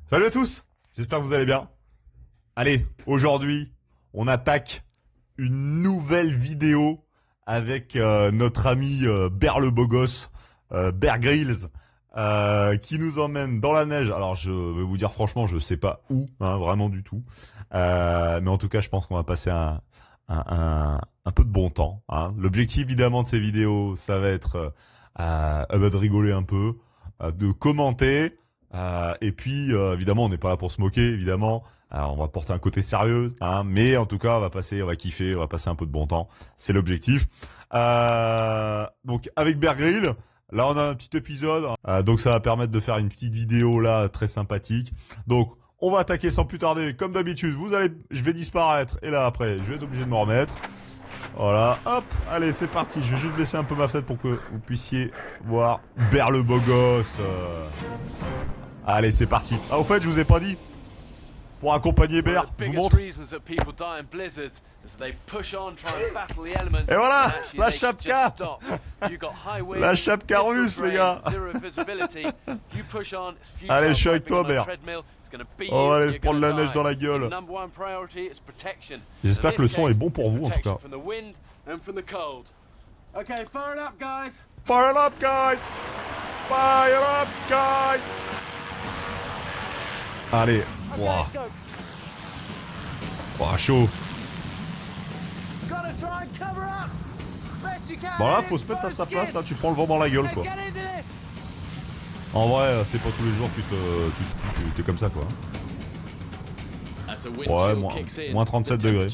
Salut à tous, j'espère que vous allez bien. Allez, aujourd'hui, on attaque une nouvelle vidéo avec notre ami Bear le beau gosse, Bear Grylls, qui nous emmène dans la neige. Alors je vais vous dire franchement, je sais pas où, hein, vraiment du tout. Mais en tout cas, je pense qu'on va passer un peu de bon temps. Hein. L'objectif évidemment de ces vidéos, ça va être de rigoler un peu, de commenter. Et puis évidemment on n'est pas là pour se moquer évidemment. On va porter un côté sérieux, hein, mais en tout cas on va kiffer, on va passer un peu de bon temps, c'est l'objectif. Donc avec Bear Grylls, là on a un petit épisode, donc ça va permettre de faire une petite vidéo là très sympathique. Donc on va attaquer sans plus tarder, comme d'habitude. Je vais disparaître et là après je vais être obligé de me remettre. Voilà, hop, allez c'est parti. Je vais juste baisser un peu ma fenêtre pour que vous puissiez voir Bear le beau gosse. Allez, c'est parti. Ah, au fait, je vous ai pas dit. Pour accompagner Bear, je vous montre. Et voilà, la chapka. La chapka russe, les gars. Allez, je suis avec toi, Bear. Oh, allez, je prends de la neige dans la gueule. J'espère que le son est bon pour vous, en tout cas. Fire up, guys. Fire up, guys. Allez, wouah. Wouah, chaud. Bon là, faut se mettre à sa place, là, tu prends le vent dans la gueule, quoi. En vrai, c'est pas tous les jours que t'es comme ça, quoi. Ouais, moins 37 degrés.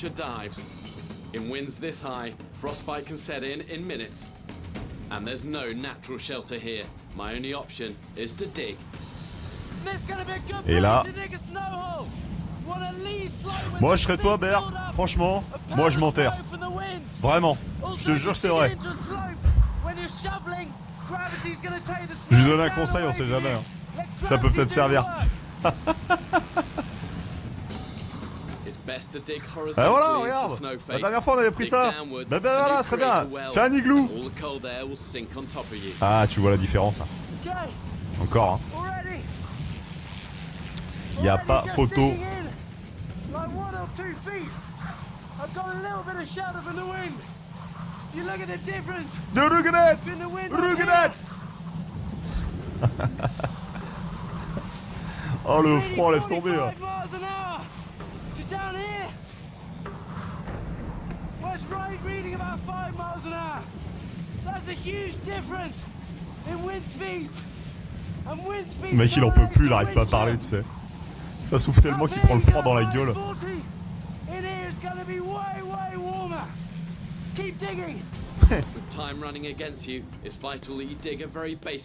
And there's no natural shelter here. My only option is to dig. Et là, moi je serais toi, Bear. Franchement, moi je m'enterre. Vraiment, je te jure c'est vrai. Je lui donne un conseil, on sait jamais. Hein. Ça peut peut-être servir. Ah voilà, regarde. La dernière fois on avait pris ça. Ben voilà, très bien. Fais un igloo. Ah, tu vois la différence. Encore, hein. Il n'y a pas photo. Look at that! Look at that! Oh le froid, laisse tomber. Hein. Le mec il en peut plus, il arrête pas à parler, tu sais. Ça souffle tellement qu'il prend le froid dans la gueule.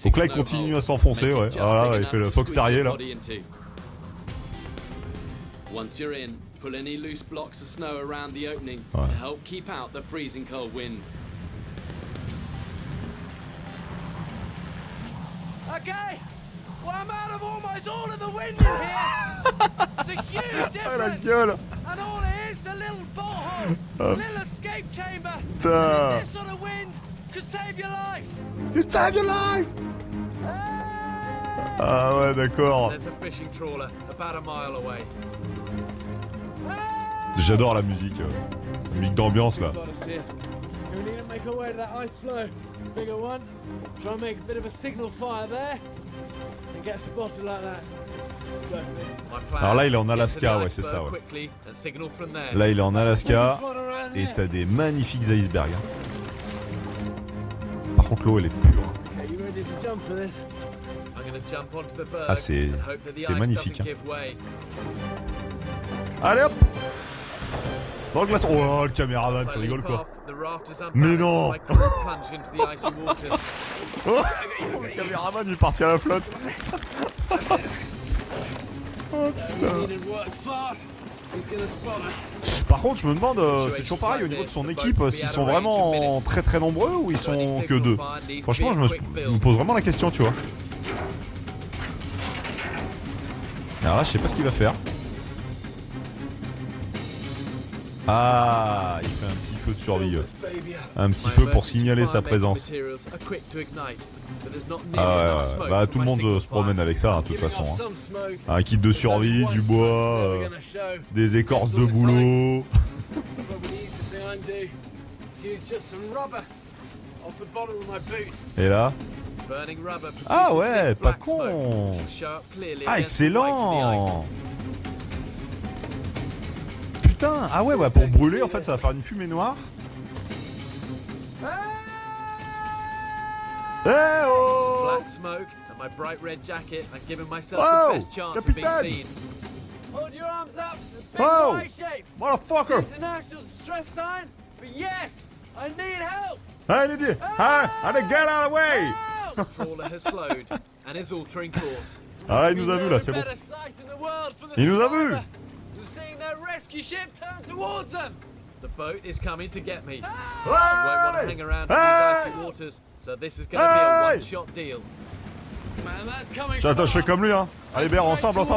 Donc là il continue à s'enfoncer, ouais. Voilà, il fait le Fox Terrier là. Ouais. Well, I'm out of almost all of the wind in here. It's a huge difference. La gueule. And all it is a little botthole, a little escape chamber. And this sort of wind could save your life. To save your life. Ah ouais, d'accord. There's a fishing trawler about a mile away. J'adore la musique d'ambiance là. We need to make our way to that ice floe. Bigger one. Try and make a bit of a signal fire there. And get spotted like that. Let's go for this. Alors là il est en Alaska, ouais c'est ça ouais. Là il est en Alaska et t'as des magnifiques icebergs. Hein. Par contre l'eau elle est pure. Ah c'est magnifique. Hein. Allez hop. Dans le glaçon. Oh le caméraman, tu rigoles quoi? Mais non. Oh, le caméraman il est parti à la flotte. Oh putain. Par contre je me demande, c'est toujours pareil au niveau de son équipe, s'ils sont vraiment très très nombreux ou ils sont que deux. Franchement je me pose vraiment la question, tu vois. Alors là je sais pas ce qu'il va faire. Ah, il fait un petit feu de survie. Un petit feu pour signaler sa présence. Ah ouais, bah tout le monde se promène avec ça, hein, de toute façon. Hein. Un kit de survie, du bois, des écorces de boulot. Et là? Ah ouais, pas con. Ah, excellent. Putain, ah ouais, bah pour brûler, en fait, ça va faire une fumée noire. Eh oh! Black smoke and my bright red jacket and giving myself Oh, the best chance of being Capitaine! seen. Hold your arms up. Big Oh, Y shape. motherfucker! International stress sign. But yes, I need help. Hey, Didier! Hey, get out of the way! Help! Trawler has slowed and is altering course. Ah là, il nous a vu là, c'est bon. Better sight in the world for the Il nous a vu! survivor than seeing their rescue ship turn towards them. The boat is coming to get me. I won't want to hang around in these icy waters, so this is going to be a one-shot deal. Man, that's coming Attends, je fais comme lui, hein. Allez, Bert, ensemble. Hey! We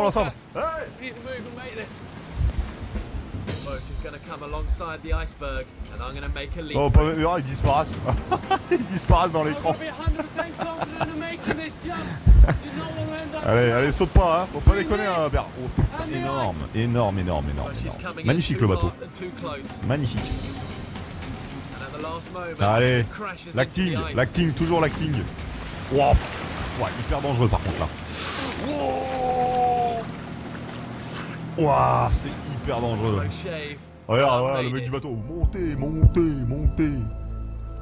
need to move and make this. The boat is going to come alongside the iceberg, and I'm going to make a leap. Oh, pas même, ils disparaissent. Ils disparaissent dans I'm l'écran. going to be 100% confident in making this jump. Do not want to end up. Allez, saute pas, hein. Faut pas déconner, hein, Bert. Oh, énorme. Magnifique le bateau. Magnifique. And at the last moment, Allez, it crashes into the ice. l'acting, toujours l'acting. Wow. Ouais, hyper dangereux par contre là. Wow, c'est hyper dangereux. Low shave. Regarde, le mec du bateau. Montez.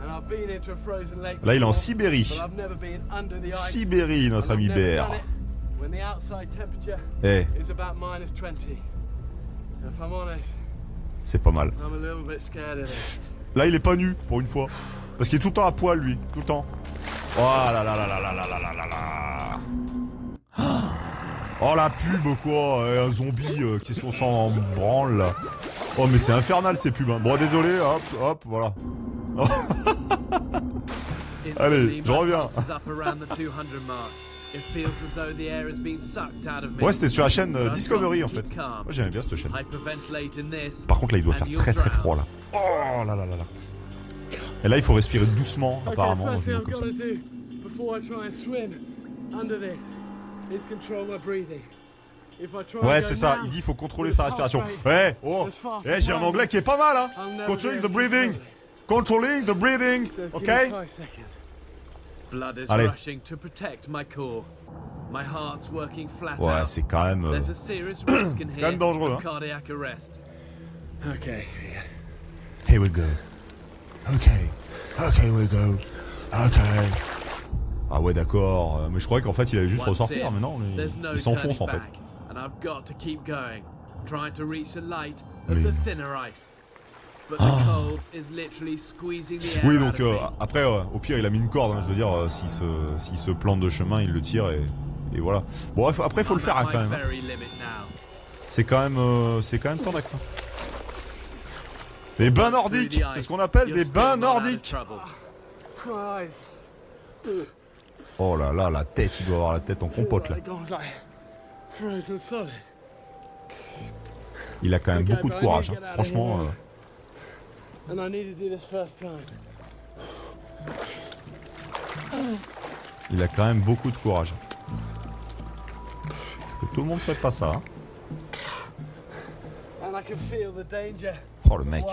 And I've been into a frozen lake Là, il est en before, Sibérie. but I've never been under the ice. Sibérie, notre And ami I've never Bert. done it when the outside temperature Eh, is about -20. And if I'm honest, c'est pas mal. I'm a little bit scared of this. Là, il est pas nu pour une fois. Parce qu'il est tout le temps à poil, lui. Tout le temps. Oh là là là là là là là là là là. Oh la pub quoi, un zombie qui sont sans branle là. Oh mais c'est infernal ces pubs. Hein. Bon désolé, hop, voilà. Allez, je reviens. Ouais, c'était sur la chaîne Discovery en fait. Moi j'aimais bien cette chaîne. Par contre là il doit faire très très froid là. Oh là là là là. Et là il faut respirer doucement apparemment dans une eau comme ça. Ouais, c'est ça. Il dit il faut contrôler sa respiration. Ouais, j'ai un anglais qui est pas mal, hein. Controlling the breathing. Controlling the breathing. Ok. Allez. Ouais, c'est quand même. C'est quand même dangereux, hein. Okay. Here we go. Okay, we go. Okay. Ah ouais, d'accord. Mais je croyais qu'en fait il allait juste ressortir, mais non, il s'enfonce en fait. Oui, donc après, au pire, il a mis une corde. Hein, je veux dire, s'il se plante de chemin, il le tire et voilà. Bon, après, il faut le faire hein, quand même. C'est quand même tendax. Hein. Des bains nordiques, c'est ce qu'on appelle des bains nordiques. Oh là là, la tête, il doit avoir la tête en compote là. Il a quand même beaucoup de courage, hein. Franchement. Il a quand même beaucoup de courage. Parce que tout le monde ferait pas ça. Hein. Oh le mec.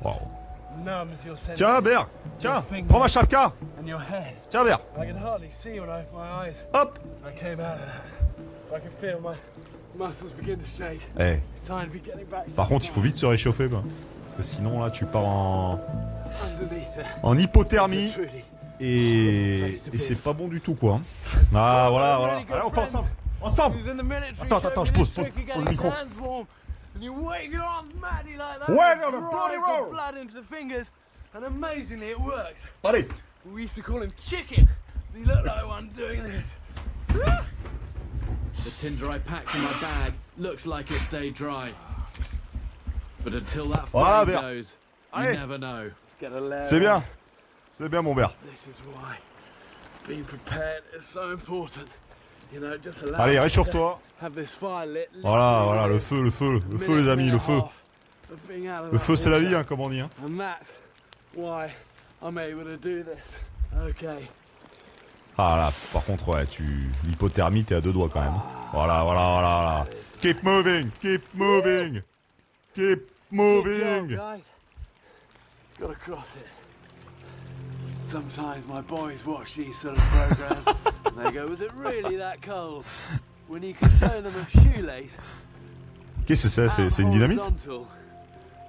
Wow. Tiens, Bert. Tiens, prends ma chapka. Tiens, Bert. Hop. Eh. Par contre, il faut vite se réchauffer, quoi. Parce que sinon, là, tu pars en hypothermie. Et c'est pas bon du tout, quoi. Hein. Ah, voilà. Allez, on fait ensemble. Attends, je pose le micro. And you wave your arms madly like that. Wave on the bloody roll. Blood into the fingers, and amazingly it worked. Allez. We used to call him Chicken. So he looked like one doing this. The tinder I packed in my bag looks like it stayed dry. But until that flame goes, you never know. C'est bien mon Bert. This is why being prepared is so important. You know, just allow Allez, me to réchauffe-toi. have this fire lit. Voilà, voilà, le feu, les amis, le feu. Le feu, c'est la vie, hein, comme on dit. Hein. And that's why I'm able to do this. Okay. Ah là, par contre, ouais, l'hypothermie, t'es à 2 doigts quand même. Voilà, voilà, voilà, voilà. Keep moving, keep moving, keep moving. Good job, guys. Gotta cross it. Sometimes my boys watch these sort of programs and they go, was it really that cold? When you can show them a shoelace. Qu'est-ce que c'est? C'est une dynamite? horizontal,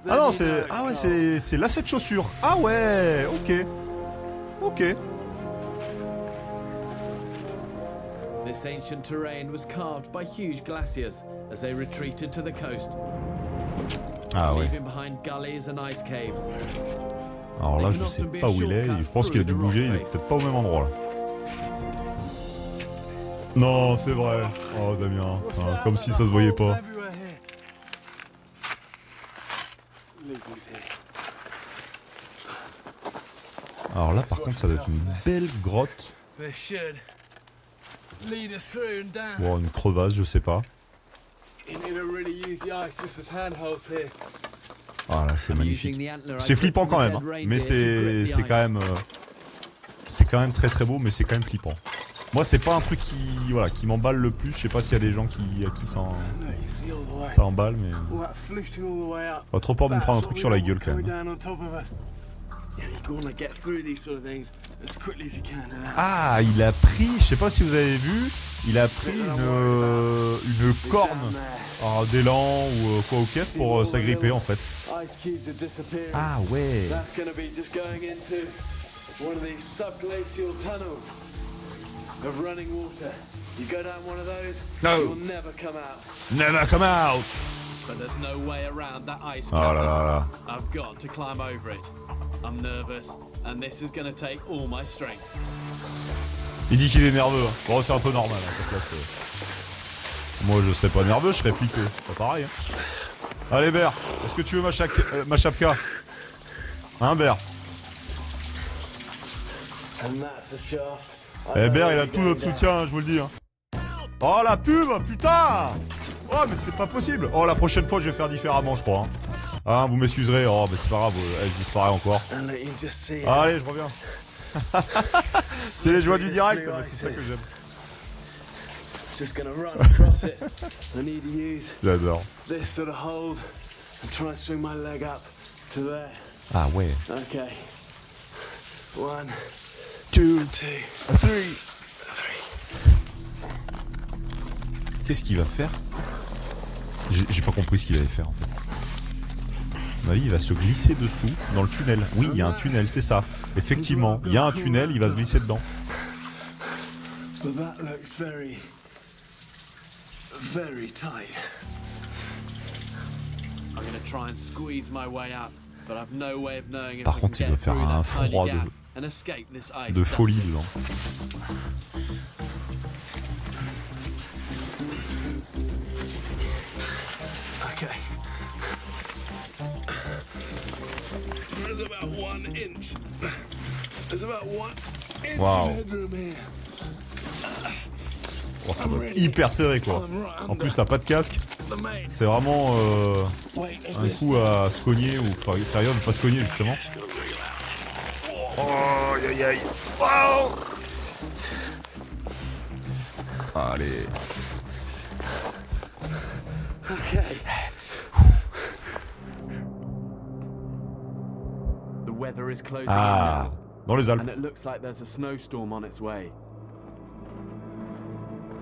then Ah non, you know c'est... it's Ah ouais, cold. c'est lacet de chaussure. Ah ouais, ok. Ok. This ancient terrain was carved by huge glaciers as they retreated to the coast, Ah ouais. leaving behind gullies and ice caves. Alors là, je sais pas où il est. Je pense qu'il a dû bouger. Il est peut-être pas au même endroit là. Non, c'est vrai. Oh Damien, ah, comme si ça se voyait pas. Alors là, par contre, ça doit être une belle grotte. This should lead us through and down. Ou une crevasse, je sais pas. You need to really use the ice just as handholds here. Ah là, c'est magnifique. Using the antler I C'est took flippant from quand the même, dead hein. reindeer Mais to grip the c'est ice. quand même très très beau, mais c'est quand même flippant. Moi, c'est pas un truc qui m'emballe le plus. Je sais pas s'il y a des gens à qui ça See all the way. ça emballe, mais All that fluting all the way up. pas trop peur de me prendre un truc sur la gueule quand Coming même. down on top of us. Yeah, you wanna get through these sort of things as quickly as you can. Ah, il a pris, je sais pas si vous avez vu, il a pris une corne d'élan ou quoi au caisse pour s'agripper en fait. Ice cubes are disappearing. Ah ouais. That's gonna be just going into one of these subglacial tunnels of running water. You go down one of those, No. you'll never come out. Never come out. But there's no way around that ice Oh là chasm. là là. I've got to climb over it. I'm nervous, and this is gonna take all my strength. Il dit qu'il est nerveux. Bon, c'est un peu normal à sa place. Moi, je serais pas nerveux, je serais flippé. Pas pareil. Hein. Allez, Bert, est-ce que tu veux ma chapka? Hein, Bert? And that's the shaft. Eh, Bert, il a tout notre soutien, hein, je vous le dis. Hein. Oh, la pub, putain! Oh, mais c'est pas possible. Oh, la prochaine fois, je vais faire différemment, je crois. Hein, hein vous m'excuserez. Oh, mais c'est pas grave, je disparais encore. And let you just see it. Allez, je reviens. C'est les joies du direct, mais c'est ça que j'aime. It's just gonna run across it. I need to use J'adore. this sort of hold and try and swing my leg up to there. Ah ouais. Okay. 1, 2, 2, 3. Qu'est-ce qu'il va faire? J'ai pas compris ce qu'il allait faire en fait. À mon avis, il va se glisser dessous dans le tunnel. Oui, il y a un tunnel, c'est ça. Effectivement, il y a un tunnel, il va se glisser dedans. But that looks very, very tight. I'm gonna try and squeeze my way up, but I've no way of knowing if Par I contre, can il doit get faire through un that tiny froid gap and escape this ice. de folie dedans. Okay. There's about 1 inch. There's about 1 inch Wow. of headroom here. Oh, ça doit être hyper serré quoi. En plus, t'as pas de casque. The main C'est vraiment weight of un this. coup à se cogner ou faire rire de pas se cogner justement. Oh, aïe aïe. Wow. Allez. Okay. The weather is closing in Ah, now, dans les Alpes. and it looks like there's a snowstorm on its way.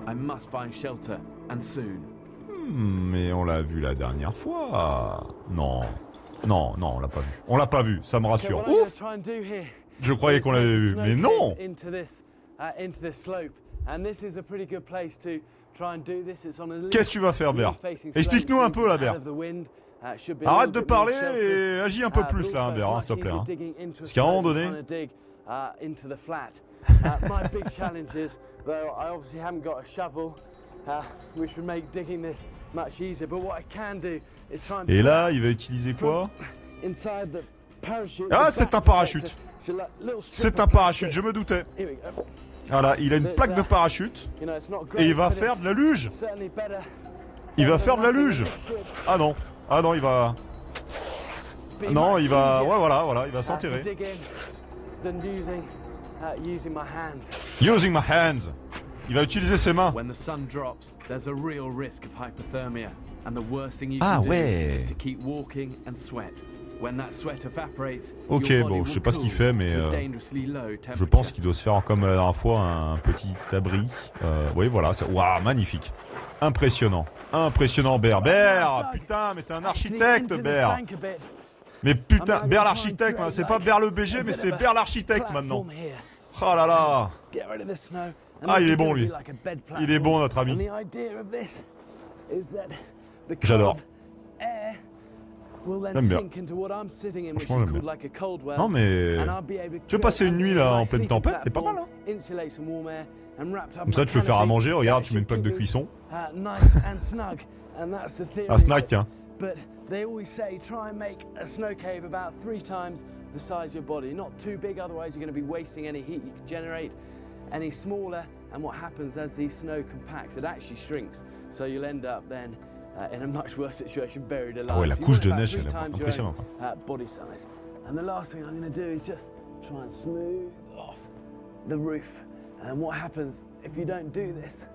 I must find shelter, and soon. Mais on l'a vu la dernière fois. Non. Non, non, on l'a pas vu. On l'a pas vu, ça me rassure. What I'm Ouf. gonna try and do here Je croyais qu'on l'avait vu, mais non. into this slope, and this is a pretty good place to try and do this. It's on a Qu'est-ce que tu vas faire, Bert? Explique-nous un peu là, Bert. Arrête de parler et agis un peu plus là, Bert, hein, s'il te plaît. Hein. Parce qu'à un moment donné... into the flat. My big challenge is, though I obviously haven't got a shovel, which would make digging this much easier. But what I can do is try and Et là, il va utiliser quoi? inside the parachute. Ah, the c'est back un parachute. protector. So, like, little strip C'est of un parachute, plastic. je me doutais. Here we go. Voilà, il a une plaque de parachute et il va faire de la luge. Il va faire de la luge. Ah non, il va... Non, il va... Ouais, voilà, il va s'enterrer. Using my hands. Il va utiliser ses mains. Ah ouais. Ok, bon, je sais pas ce qu'il fait, mais je pense qu'il doit se faire comme la dernière fois un petit abri. Oui, voilà. Waouh, magnifique. Impressionnant. Impressionnant, Bear. Bear, putain, mais t'es un architecte, Bear. Mais putain, Bear l'architecte, c'est pas Bear le BG, mais c'est Bear l'architecte maintenant. Oh là là. Ah, il est bon, lui. Il est bon, notre ami. J'adore. J'aime bien. Franchement, j'aime bien. Non, mais... Tu veux passer une nuit, là, en pleine tempête? T'es pas mal, hein? Comme ça, tu peux faire à manger. Regarde, tu mets une plaque de cuisson. Un snack, tiens. They always say try and make a snow cave about 3 times the size of your body. Not too big, otherwise you're going to be wasting any heat you can generate. Any smaller, and what happens as the snow compacts, it actually shrinks. So you'll end up then in a much worse situation, buried alive. Ah ouais, la couche de neige, elle est impressionnante. Body size. And the last thing I'm going to do is just try and smooth off the roof. And what happens if you don't do this,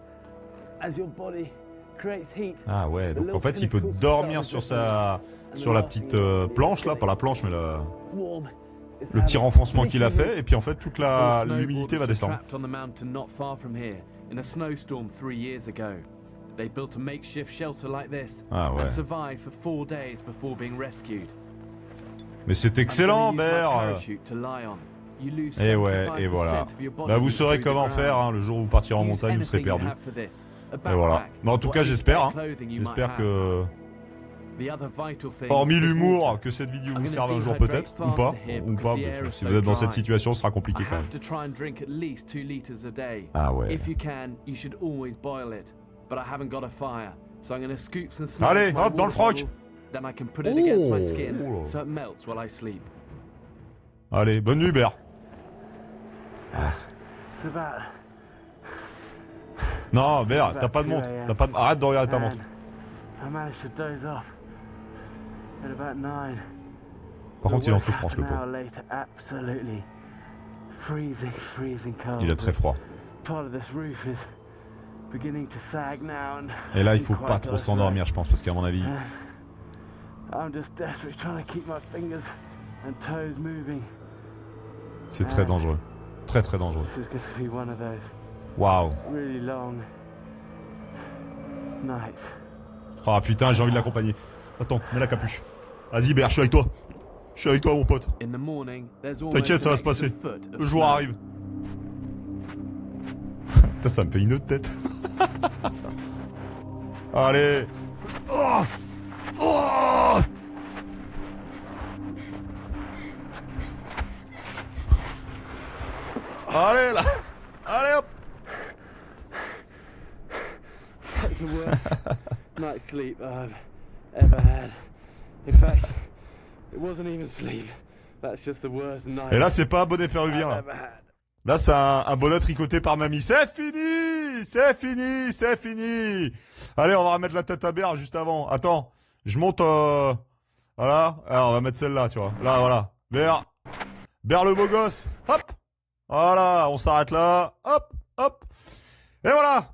as your body creates heat. Ah ouais, donc en fait il peut dormir sur la petite planche là, pas la planche mais le petit renfoncement qu'il a fait, et puis en fait toute l'humidité va descendre. Ah ouais. Mais c'est excellent, Bear. Et ouais, et voilà. Bah vous saurez comment faire, hein, le jour où vous partirez en montagne, vous serez perdu. Et voilà. Mais en tout cas, j'espère. Hein. J'espère que... Hormis l'humour, que cette vidéo vous serve un jour peut-être, ou pas. Si vous êtes dans cette situation, ce sera compliqué quand même. Ah ouais. Allez, hop, dans le froc. Allez, bonne nuit, Bear. Non, Bear, t'as pas de montre. Arrête de regarder ta montre. Par contre, il en souffre, le pauvre. Il a très froid. Et là, il faut pas trop s'endormir, je pense, parce qu'à mon avis... C'est très dangereux. Très très dangereux. Waouh. Ah putain, j'ai envie de l'accompagner. Attends, mets la capuche. Vas-y, Bear, je suis avec toi. Je suis avec toi, mon pote. T'inquiète, ça va se passer. Le jour arrive. Putain, ça me fait une autre tête. Allez. Oh, oh. Allez, là. Allez, hop. That's the worst night's sleep I've ever had. In fact, it wasn't even sleep. That's just the worst night. Et là, c'est pas un bonnet péruvien. Là, là c'est un bonnet tricoté par mamie. C'est fini. C'est fini. C'est fini. Allez, on va remettre la tête à Bear juste avant. Attends, je monte. Voilà. Alors, on va mettre celle-là, tu vois. Là, voilà. Bear le beau gosse. Hop. Voilà, on s'arrête là. Hop, hop. Et voilà.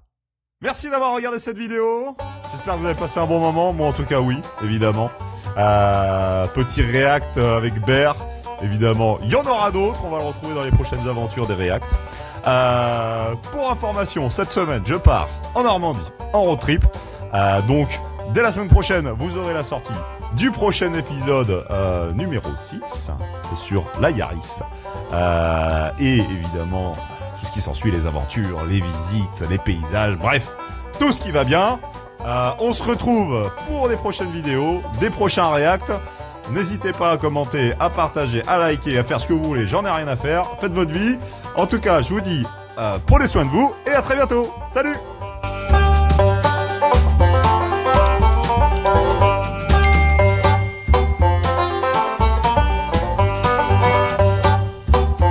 Merci d'avoir regardé cette vidéo. J'espère que vous avez passé un bon moment. Moi, en tout cas, oui, évidemment. Petit react avec Bear. Évidemment, il y en aura d'autres. On va le retrouver dans les prochaines aventures des reacts. Pour information, cette semaine, je pars en Normandie, en road trip. Donc, dès la semaine prochaine, vous aurez la sortie du prochain épisode numéro 6 sur la Yaris. Et évidemment, tout ce qui s'ensuit, les aventures, les visites, les paysages, bref, tout ce qui va bien. On se retrouve pour des prochaines vidéos, des prochains reacts. N'hésitez pas à commenter, à partager, à liker, à faire ce que vous voulez, j'en ai rien à faire. Faites votre vie. En tout cas, je vous dis, prenez soin de vous et à très bientôt. Salut!